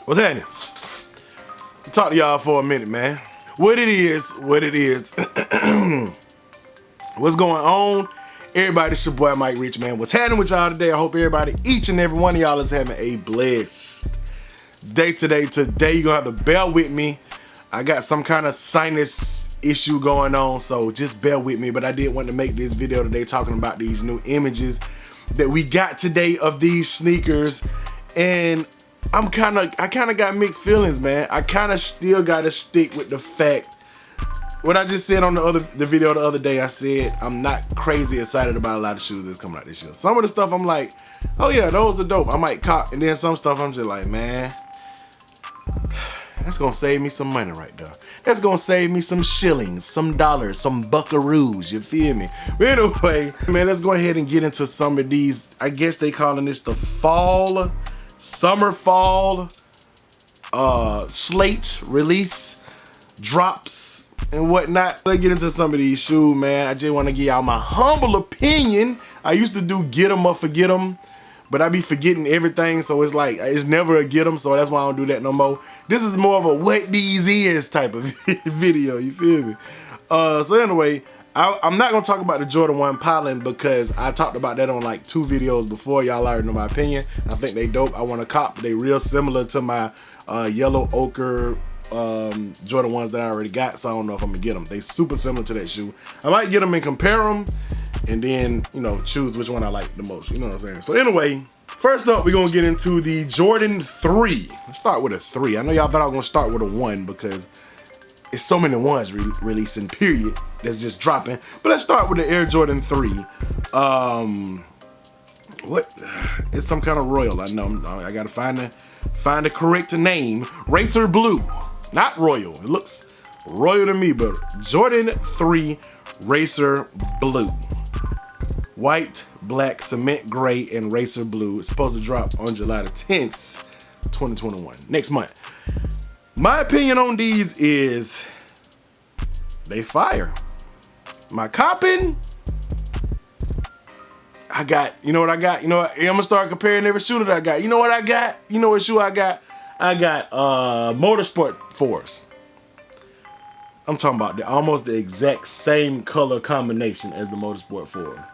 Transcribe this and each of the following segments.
What's happening? Talk to y'all for a minute, man. What it is. What's going on? Everybody, it's your boy Mike Rich, man. What's happening with y'all today? I hope everybody, each and every one of y'all is having a blessed day today. Today, you're gonna have to bear with me. I got some kind of sinus issue going on, so just bear with me. But I did want to make this video today talking about these new images that we got today of these sneakers. And I kind of got mixed feelings, man. I kind of still got to stick with the fact what I just said on the video the other day. I said I'm not crazy excited about a lot of shoes that's coming out this year. Some of the stuff I'm like, oh yeah, those are dope, I might cop. And then some stuff I'm just like, man, that's gonna save me some money right there. That's gonna save me some shillings, some dollars, some buckaroos, you feel me? But anyway, man, let's go ahead and get into some of these. I guess they calling this the summer fall slate release drops and whatnot. Let's get into some of these shoes, man. I just want to give y'all my humble opinion. I used to do get 'em or forget 'em, but I be forgetting everything, so it's like it's never a get 'em, so that's why I don't do that no more. This is more of a what these is type of video, you feel me? So anyway, I'm not gonna talk about the Jordan 1 Pollen because I talked about that on like 2 videos before. Y'all already know my opinion. I think they dope. I want to cop. They real similar to my yellow ochre Jordan 1s that I already got, so I don't know if I'm gonna get them. They super similar to that shoe. I might get them and compare them, and then, you know, choose which one I like the most. You know what I'm saying? So anyway, first up, we're gonna get into the Jordan 3. Let's start with a 3. I know y'all thought I was gonna start with a 1 because it's so many ones releasing, period, that's just dropping. But let's start with the Air Jordan 3. It's some kind of royal. I know. I gotta find the correct name. Racer Blue, not royal. It looks royal to me, but Jordan 3 Racer Blue. White, black, cement gray, and Racer Blue. It's supposed to drop on July the 10th, 2021, next month. My opinion on these is they fire. My copping, I got, you know what I got? You know what? I'm gonna start comparing every shoe that I got. You know what I got? You know what shoe I got? I got Motorsport 4s. I'm talking about almost the exact same color combination as the Motorsport 4.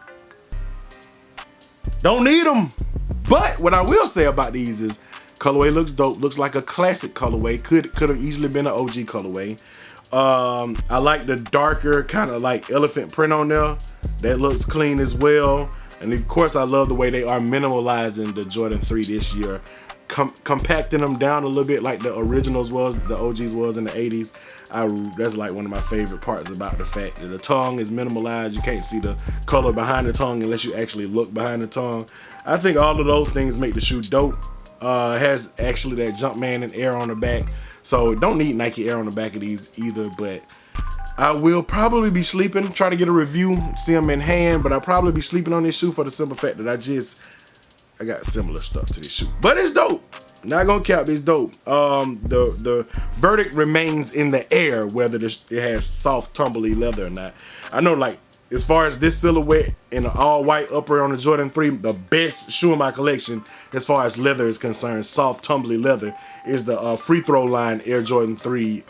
Don't need them. But what I will say about these is colorway looks dope. Looks like a classic colorway. Could have easily been an OG colorway. I like the darker kind of like elephant print on there. That looks clean as well. And of course, I love the way they are minimalizing the Jordan 3 this year, compacting them down a little bit like the originals was, the OGs was in the 80s. That's like one of my favorite parts about the fact that the tongue is minimalized. You can't see the color behind the tongue unless you actually look behind the tongue. I think all of those things make the shoe dope. Has actually that Jumpman and Air on the back, so don't need Nike Air on the back of these either. But I will probably be sleeping, try to get a review, see them in hand, but I'll probably be sleeping on this shoe for the simple fact that I got similar stuff to this shoe. But it's dope. Not gonna cap, it's dope. The verdict remains in the air whether it has soft, tumbly leather or not. I know, like, as far as this silhouette in an all-white upper on the Jordan 3, the best shoe in my collection as far as leather is concerned, soft, tumbly leather, is the free throw line Air Jordan 3,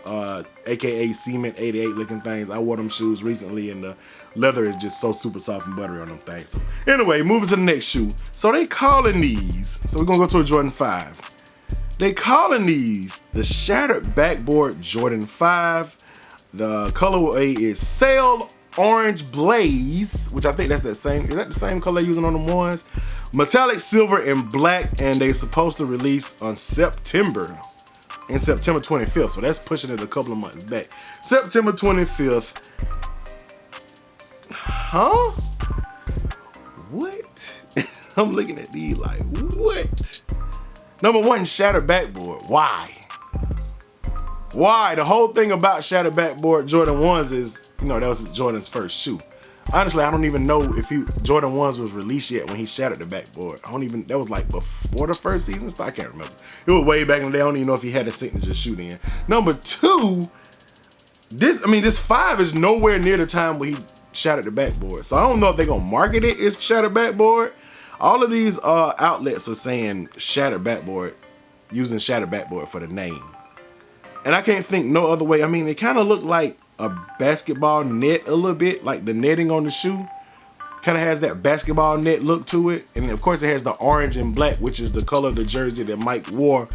aka Cement 88 looking things. I wore them shoes recently and the leather is just so super soft and buttery on them things. So anyway, moving to the next shoe. So they calling these, so we're gonna go to a Jordan 5. They calling these the Shattered Backboard Jordan 5. The colorway is Sail Orange Blaze, which I think that's that same, is that the same color using on the ones? Metallic silver and black, and they're supposed to release on September 25th, so that's pushing it a couple of months back. September 25th. Huh? What? I'm looking at these like, what? Number 1, Shattered Backboard. Why? Why? The whole thing about Shattered Backboard Jordan 1s is, you know, that was Jordan's first shoe. Honestly, I don't even know if Jordan 1s was released yet when he shattered the backboard. That was like before the first season, so I can't remember. It was way back in the day. I don't even know if he had a signature shoe then. Number 2, this 5 is nowhere near the time where he shattered the backboard. So I don't know if they're gonna market it as Shattered Backboard. All of these outlets are saying Shattered Backboard using shattered backboard for the name. And I can't think no other way. I mean, it kind of looked like a basketball net a little bit, like the netting on the shoe. Kind of has that basketball net look to it. And of course it has the orange and black, which is the color of the jersey that Mike wore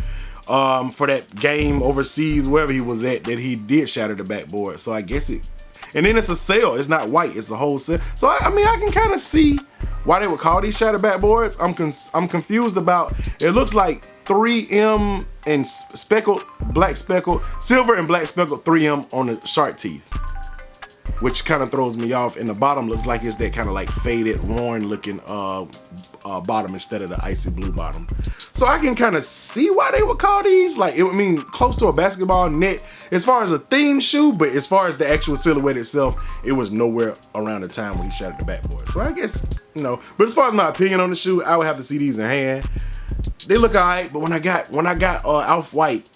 for that game overseas, wherever he was at, that he did shatter the backboard. So I guess it, and then it's a sail. It's not white, it's a whole sail. So I mean, I can kind of see why they would call these shattered backboards. I'm confused about, it looks like 3M and silver and black speckled 3M on the shark teeth, which kind of throws me off. And the bottom looks like it's that kind of like faded, worn looking bottom instead of the icy blue bottom. So I can kind of see why they would call these, like, it would mean close to a basketball net as far as a theme shoe, but as far as the actual silhouette itself, it was nowhere around the time when he shattered the backboard. So I guess, you know, but as far as my opinion on the shoe, I would have to see these in hand. They look alright, but when I got off-white,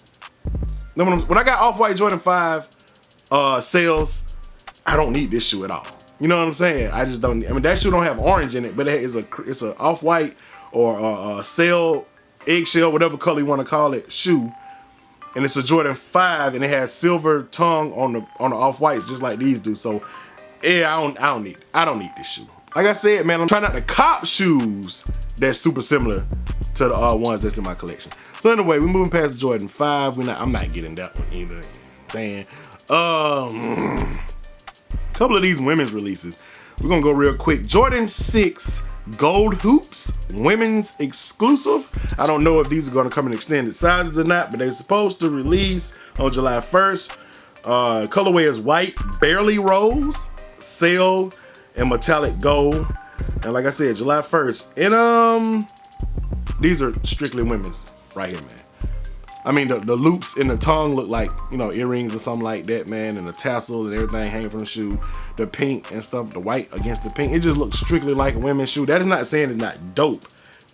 when I got off-white Jordan 5 sales, I don't need this shoe at all. You know what I'm saying? I just don't. I mean, that shoe don't have orange in it, but it's a off-white or a sail, eggshell, whatever color you want to call it, shoe, and it's a Jordan 5, and it has silver tongue on the off-whites just like these do. So yeah, I don't need this shoe. Like I said, man, I'm trying not to cop shoes that's super similar to the ones that's in my collection. So anyway, we're moving past the Jordan 5. I'm not getting that one either. Saying, couple of these women's releases. We're gonna go real quick. Jordan 6 gold hoops, women's exclusive. I don't know if these are gonna come in extended sizes or not, but they're supposed to release on July 1st. Colorway is white, barely rose, sail, and metallic gold. And like I said, July 1st. And these are strictly women's right here, man. I mean, the loops in the tongue look like, you know, earrings or something like that, man. And the tassel and everything hanging from the shoe. The pink and stuff, the white against the pink. It just looks strictly like a women's shoe. That is not saying it's not dope.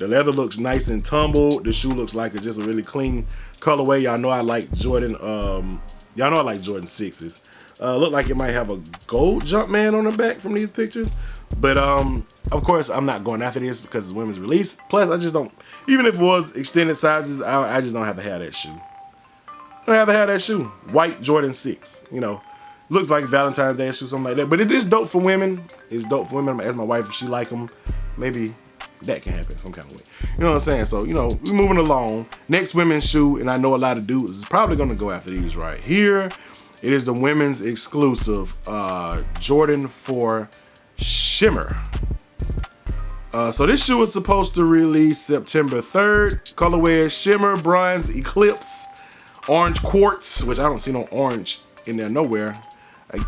The leather looks nice and tumbled. The shoe looks like it's just a really clean colorway. Y'all know I like Jordan, y'all know I like Jordan 6s. Look like it might have a gold Jumpman on the back from these pictures. But of course, I'm not going after this because it's women's release. Plus, I just don't, even if it was extended sizes, I just don't have to have that shoe. I don't have to have that shoe. White Jordan 6, you know. Looks like Valentine's Day shoe, something like that. But it is dope for women. It's dope for women. I'm gonna ask my wife if she like them. Maybe that can happen some kind of way. You know what I'm saying? So, you know, we're moving along. Next women's shoe, and I know a lot of dudes is probably gonna go after these right here. It is the women's exclusive Jordan 4 Shimmer. So this shoe is supposed to release September 3rd. Colorway is Shimmer, Bronze, Eclipse, Orange Quartz, which I don't see no orange in there nowhere,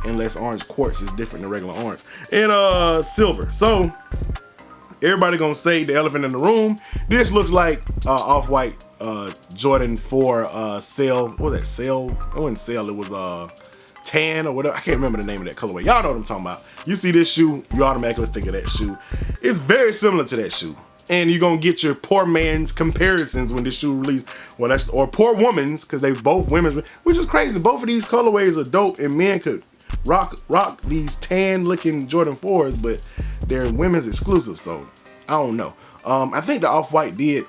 unless Orange Quartz is different than regular orange, and Silver. So everybody gonna say the elephant in the room. This looks like off-white Jordan 4 sail. What was that, sail? It wasn't sail, it was tan or whatever. I can't remember the name of that colorway. Y'all know what I'm talking about. You see this shoe, you automatically think of that shoe. It's very similar to that shoe. And you're gonna get your poor man's comparisons when this shoe released. Well, or poor woman's, because they both women's, which is crazy. Both of these colorways are dope, and men could rock these tan looking Jordan 4s, but they're women's exclusive, so I don't know. I think the Off-White did.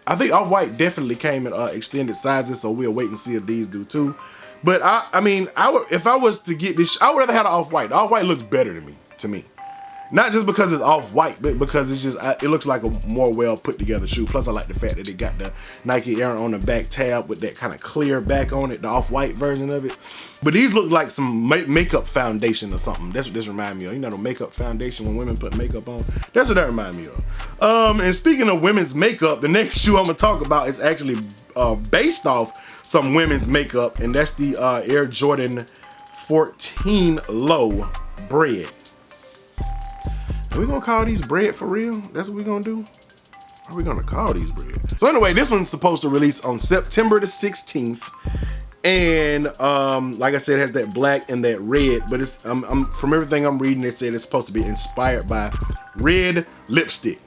I think Off-White definitely came in extended sizes, so we'll wait and see if these do too. But I mean, if I was to get this, I would rather have the Off-White. The Off-White looks better to me. Not just because it's off-white, but because it's just, it looks like a more well put together shoe. Plus I like the fact that it got the Nike Air on the back tab with that kind of clear back on it, the off-white version of it. But these look like some makeup foundation or something. That's what this reminds me of. You know, the makeup foundation when women put makeup on? That's what that reminds me of. And speaking of women's makeup, the next shoe I'm gonna talk about is actually based off some women's makeup, and that's the Air Jordan 14 Low Bread. Are we gonna call these bread for real? That's what we gonna do? Are we gonna call these bread? So anyway, this one's supposed to release on September the 16th. And like I said, it has that black and that red, but it's from everything I'm reading, it said it's supposed to be inspired by red lipstick.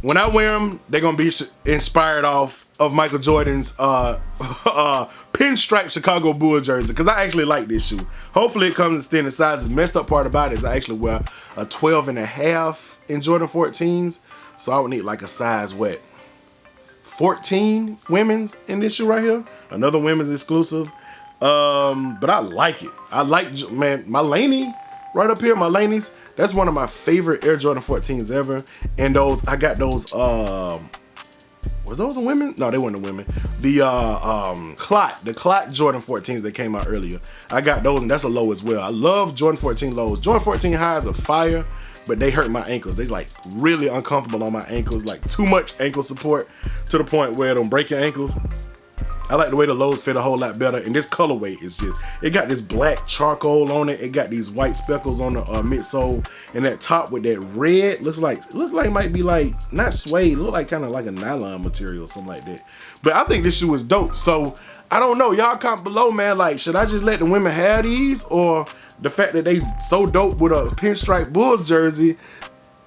When I wear them, they're gonna be inspired off of Michael Jordan's pinstripe Chicago Bull jersey, because I actually like this shoe. Hopefully it comes in standard sizes. The messed up part about it is I actually wear a 12.5 in Jordan 14s, so I would need like a size what? 14 women's in this shoe right here. Another women's exclusive. But I like it. I like, man, my Laney right up here, my Laneys. That's one of my favorite Air Jordan 14s ever. And those, I got those, were those the women? No, they weren't the women. The Clot Jordan 14s that came out earlier. I got those, and that's a low as well. I love Jordan 14 lows. Jordan 14 highs are fire, but they hurt my ankles. They like really uncomfortable on my ankles, like too much ankle support to the point where it don't break your ankles. I like the way the lows fit a whole lot better, and this colorway is just, it got this black charcoal on it, it got these white speckles on the midsole, and that top with that red, looks like it might be like, not suede, look like kind of like a nylon material or something like that. But I think this shoe is dope, so I don't know, y'all comment below, man, like, should I just let the women have these, or the fact that they so dope with a pinstripe Bulls jersey,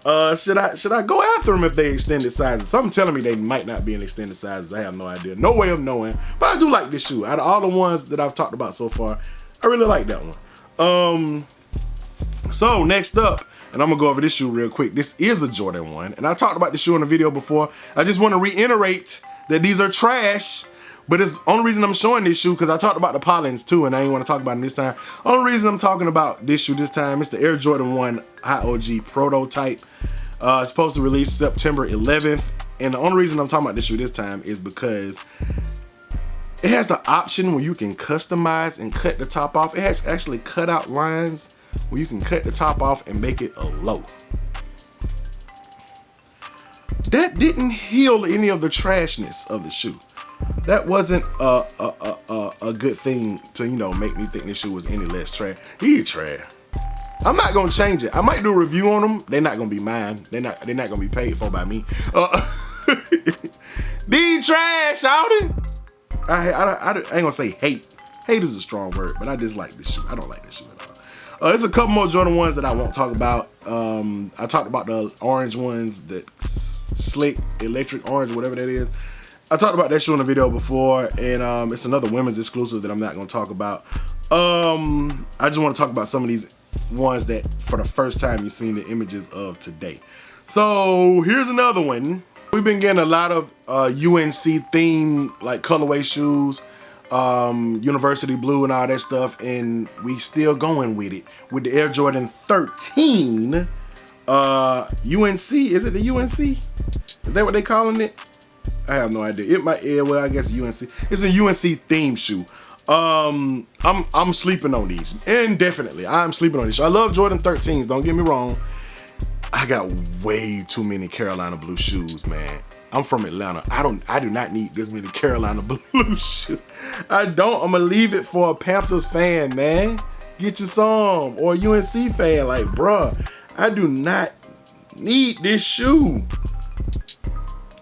should I go after them if they extended sizes? Something telling me they might not be in extended sizes. I have no idea. No way of knowing. But I do like this shoe. Out of all the ones that I've talked about so far, I really like that one. So next up, and I'm gonna go over this shoe real quick. This is a Jordan 1, and I talked about this shoe in a video before. I just want to reiterate that these are trash. But it's the only reason I'm showing this shoe, because I talked about the Pollens too, and I ain't want to talk about them this time. Only reason I'm talking about this shoe this time is the Air Jordan 1 High OG prototype. It's supposed to release September 11th. And the only reason I'm talking about this shoe this time is because it has an option where you can customize and cut the top off. It has actually cut out lines where you can cut the top off and make it a low. That didn't heal any of the trashness of the shoe. That wasn't a good thing to, you know, make me think this shoe was any less trash. He trash. I'm not gonna change it. I might do a review on them. They're not gonna be mine. They're not gonna be paid for by me. These trash, shouty. I ain't gonna say hate. Hate is a strong word, but I dislike this shoe. I don't like this shoe at all. There's a couple more Jordan 1s that I won't talk about. I talked about the orange ones, that slick electric orange, whatever that is. I talked about that shoe in a video before, and it's another women's exclusive that I'm not gonna talk about. I just wanna talk about some of these ones that for the first time you've seen the images of today. So here's another one. We've been getting a lot of UNC theme, like colorway shoes, University Blue and all that stuff, and we still going with it. With the Air Jordan 13, UNC, is it the UNC? Is that what they calling it? I have no idea. It might, yeah, well, I guess UNC. It's a UNC theme shoe. I'm sleeping on these. Indefinitely, I'm sleeping on these. I love Jordan 13s, don't get me wrong. I got way too many Carolina blue shoes, man. I'm from Atlanta. I do not need this many Carolina blue shoes. I don't. I'm gonna leave it for a Panthers fan, man. Get you some. Or a UNC fan, like, bruh, I do not need this shoe.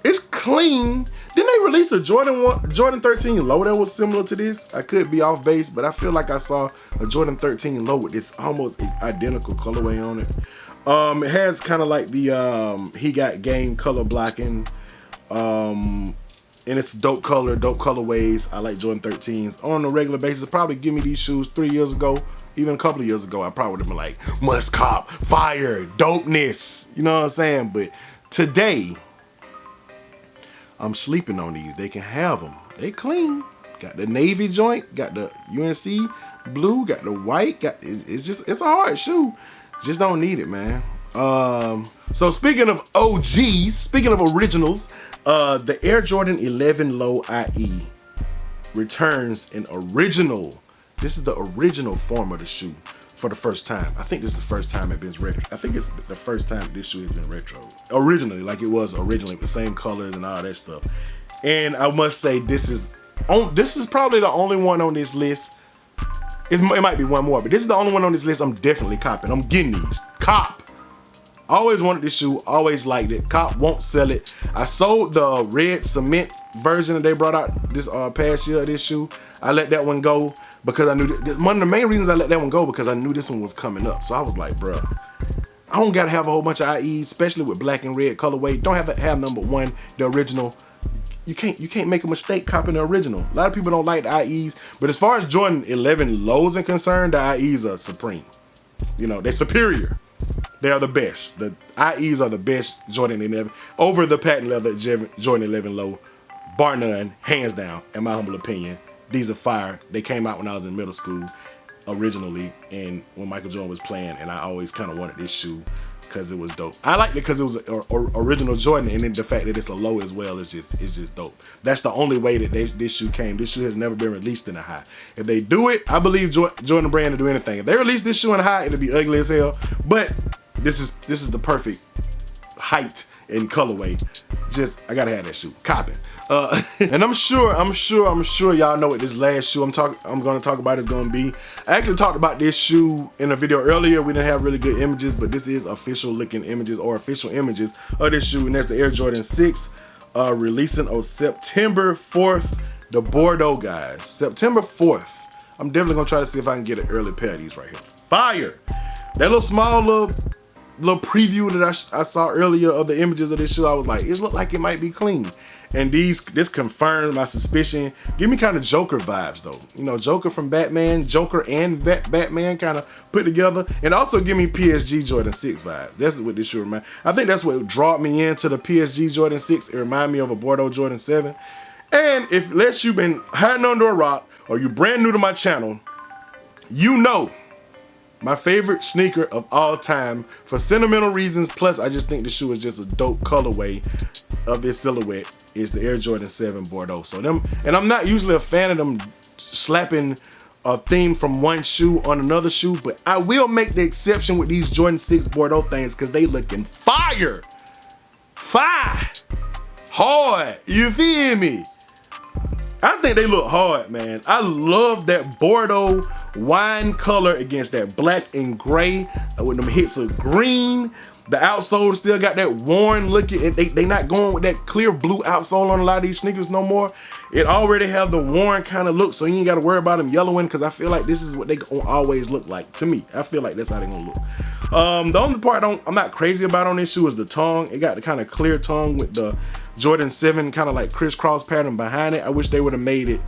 It's clean. Didn't they release a Jordan 13 low that was similar to this? I could be off base, but I feel like I saw a Jordan 13 low with this almost identical colorway on it. It has kind of like the He Got Game color blocking, and it's dope color, dope colorways. I like Jordan 13s on a regular basis. Probably give me these shoes 3 years ago, even a couple of years ago, I probably would have been like, must cop, fire, dopeness. You know what I'm saying? But today, I'm sleeping on these. They can have them. They clean. Got the navy joint, got the UNC blue, got the white, it's a hard shoe. Just don't need it, man. So speaking of OGs, speaking of originals, the Air Jordan 11 Low IE returns an original. This is the original form of the shoe for the first time. I think this is the first time it's been retro. I think it's the first time this shoe has been retro. Originally, like it was originally, with the same colors and all that stuff. And I must say, this is probably the only one on this list. It might be one more, but this is the only one on this list I'm definitely copping. I'm getting these. Cop. Always wanted this shoe, always liked it. Cop, won't sell it. I sold the red cement version that they brought out this past year of this shoe. I let that one go because I knew one of the main reasons I let that one go, because I knew this one was coming up. So I was like, bruh, I don't gotta have a whole bunch of IEs, especially with black and red colorway. Don't have to have number one, the original. You can't make a mistake copying the original. A lot of people don't like the IEs, but as far as Jordan 11 lows are concerned, the IEs are supreme. You know, they're superior. They are the best. The IEs are the best Jordan 11 over the patent leather Jordan 11 low bar none, hands down, in my humble opinion. These are fire. They came out when I was in middle school originally, and when Michael Jordan was playing, and I always kind of wanted this shoe because it was dope. I liked it because it was an original Jordan, and then the fact that it's a low as well is just dope. That's the only way that this shoe came. This shoe has never been released in a high. If they do it, I believe Jordan Brand to do anything. If they release this shoe in a high, it'll be ugly as hell. But this is the perfect height and colorway. I gotta have that shoe. Copping. And I'm sure y'all know what this last shoe I'm gonna talk about is gonna be. I actually talked about this shoe in a video earlier. We didn't have really good images, but this is official looking images or official images of this shoe, and that's the Air Jordan 6, releasing on September 4th. The Bordeaux, guys. September 4th. I'm definitely gonna try to see if I can get an early pair of these right here. Fire! That little small little preview that I saw earlier of the images of this shoe, I was like, it looked like it might be clean. And this confirmed my suspicion. Give me kind of Joker vibes though. You know, Joker from Batman, Joker and Batman kind of put together. And also give me PSG Jordan 6 vibes. That's what this shoe reminds. I think that's what drew me into the PSG Jordan 6. It reminded me of a Bordeaux Jordan 7. And unless you've been hiding under a rock or you're brand new to my channel, you know my favorite sneaker of all time for sentimental reasons, plus I just think the shoe is just a dope colorway of this silhouette, is the Air Jordan 7 Bordeaux. So and I'm not usually a fan of them slapping a theme from one shoe on another shoe, but I will make the exception with these Jordan 6 Bordeaux things because they looking fire. Fire. Hard. You feel me? I think they look hard, man. I love that Bordeaux wine color against that black and gray with them hits of green. The outsole still got that worn looking, and they not going with that clear blue outsole on a lot of these sneakers no more. It already have the worn kind of look, so you ain't got to worry about them yellowing, because I feel like this is what they gonna always look like to me. I feel like that's how they gonna look. The only part I'm not crazy about on this shoe is the tongue. It got the kind of clear tongue with the Jordan 7 kind of like crisscross pattern behind it. I wish they would have made it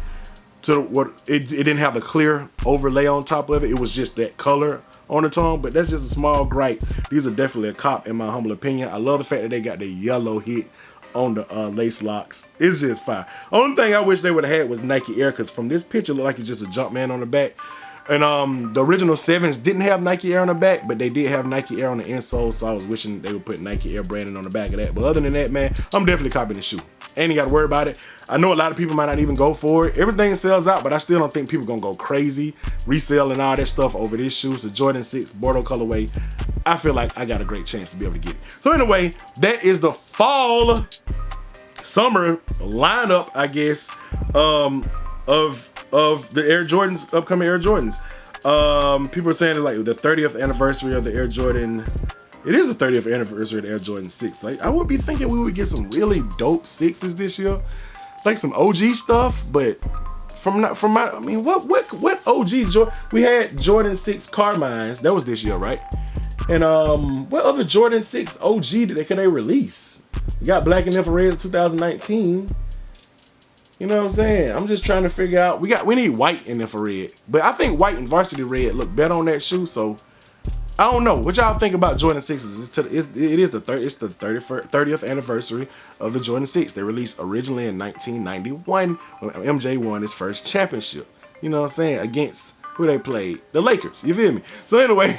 to what it didn't have the clear overlay on top of it. It was just that color on the tongue, but that's just a small gripe. These are definitely a cop in my humble opinion. I love the fact that they got the yellow hit on the lace locks. It's just fire. Only thing I wish they would have had was Nike Air, because from this picture it looked like it's just a Jumpman on the back. And the original 7s didn't have Nike Air on the back, but they did have Nike Air on the insole, so I was wishing they would put Nike Air branding on the back of that. But other than that, man, I'm definitely copying the shoe. Ain't you gotta worry about it. I know a lot of people might not even go for it. Everything sells out, but I still don't think people gonna go crazy reselling all that stuff over this shoe. So Jordan 6 Bordeaux colorway, I feel like I got a great chance to be able to get it. So anyway, that is the fall summer lineup, I guess, of the Air Jordans, upcoming Air Jordans. People are saying it's like the 30th anniversary of the Air Jordan. It is the 30th anniversary of the Air Jordan 6. Like, I would be thinking we would get some really dope 6s this year, like some OG stuff. But I mean, what OG Jordan? We had Jordan 6 Carmines. That was this year, right? And what other Jordan 6 OG can they release? We got Black and Infrared 2019. You know what I'm saying? I'm just trying to figure out. We need white and infrared, but I think white and varsity red look better on that shoe. So I don't know. What y'all think about Jordan 6s? It is the 30th anniversary of the Jordan 6. They released originally in 1991 when MJ won his first championship. You know what I'm saying? Against who they played? The Lakers. You feel me? So anyway,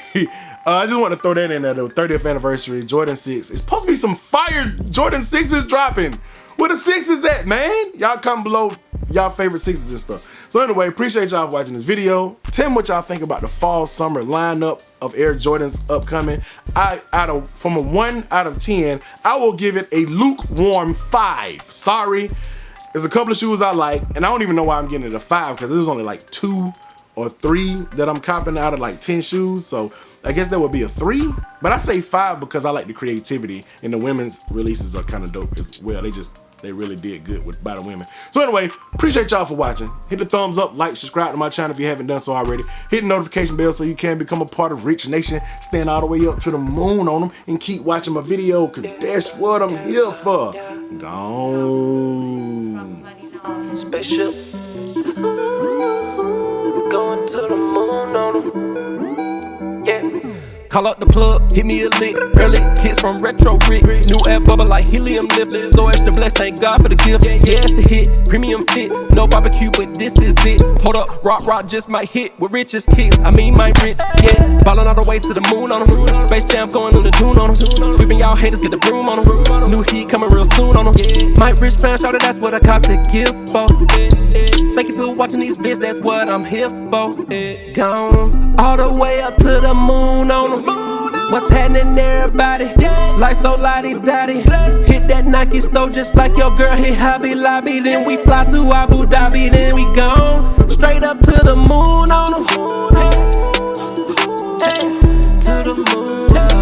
I just want to throw that in there. The 30th anniversary Jordan 6. It's supposed to be some fire Jordan 6s dropping. Where the 6s at, man? Y'all comment below y'all favorite 6s and stuff. So anyway, appreciate y'all for watching this video. Tell me what y'all think about the fall summer lineup of Air Jordans upcoming. From a 1 out of 10, I will give it a lukewarm 5. Sorry. There's a couple of shoes I like, and I don't even know why I'm getting it a 5, because there's only like 2 or 3 that I'm copping out of like 10 shoes. So I guess that would be a 3, but I say 5 because I like the creativity, and the women's releases are kind of dope as well. They really did good by the women. So anyway, appreciate y'all for watching. Hit the thumbs up, like, subscribe to my channel if you haven't done so already. Hit the notification bell so you can become a part of Rich Nation. Stand all the way up to the moon on them and keep watching my video, because that's what I'm here for. Gone. Spaceship. Going to the moon on them. Yeah. Call up the plug, hit me a lick. Early kicks from Retro Rick. New air bubble like helium lift. So extra blessed, thank God for the gift. Yeah, it's a hit, premium fit. No barbecue, but this is it. Hold up, rock just might hit with richest kicks. I mean, my rich, yeah. Ballin' all the way to the moon on them. Space Jam going on the tune on them. Sweeping y'all haters, get the broom on them. New heat coming real soon on them. My rich fan shouted, that's what I cop the gift for. Thank you for watching these vids, that's what I'm here for. Gone all the way up to the moon on them. What's happening, everybody? Life so lottie-dottie. Hit that Nike store just like your girl hit Hobby Lobby. Then we fly to Abu Dhabi, then we gone straight up to the moon on them. Hey, to the moon.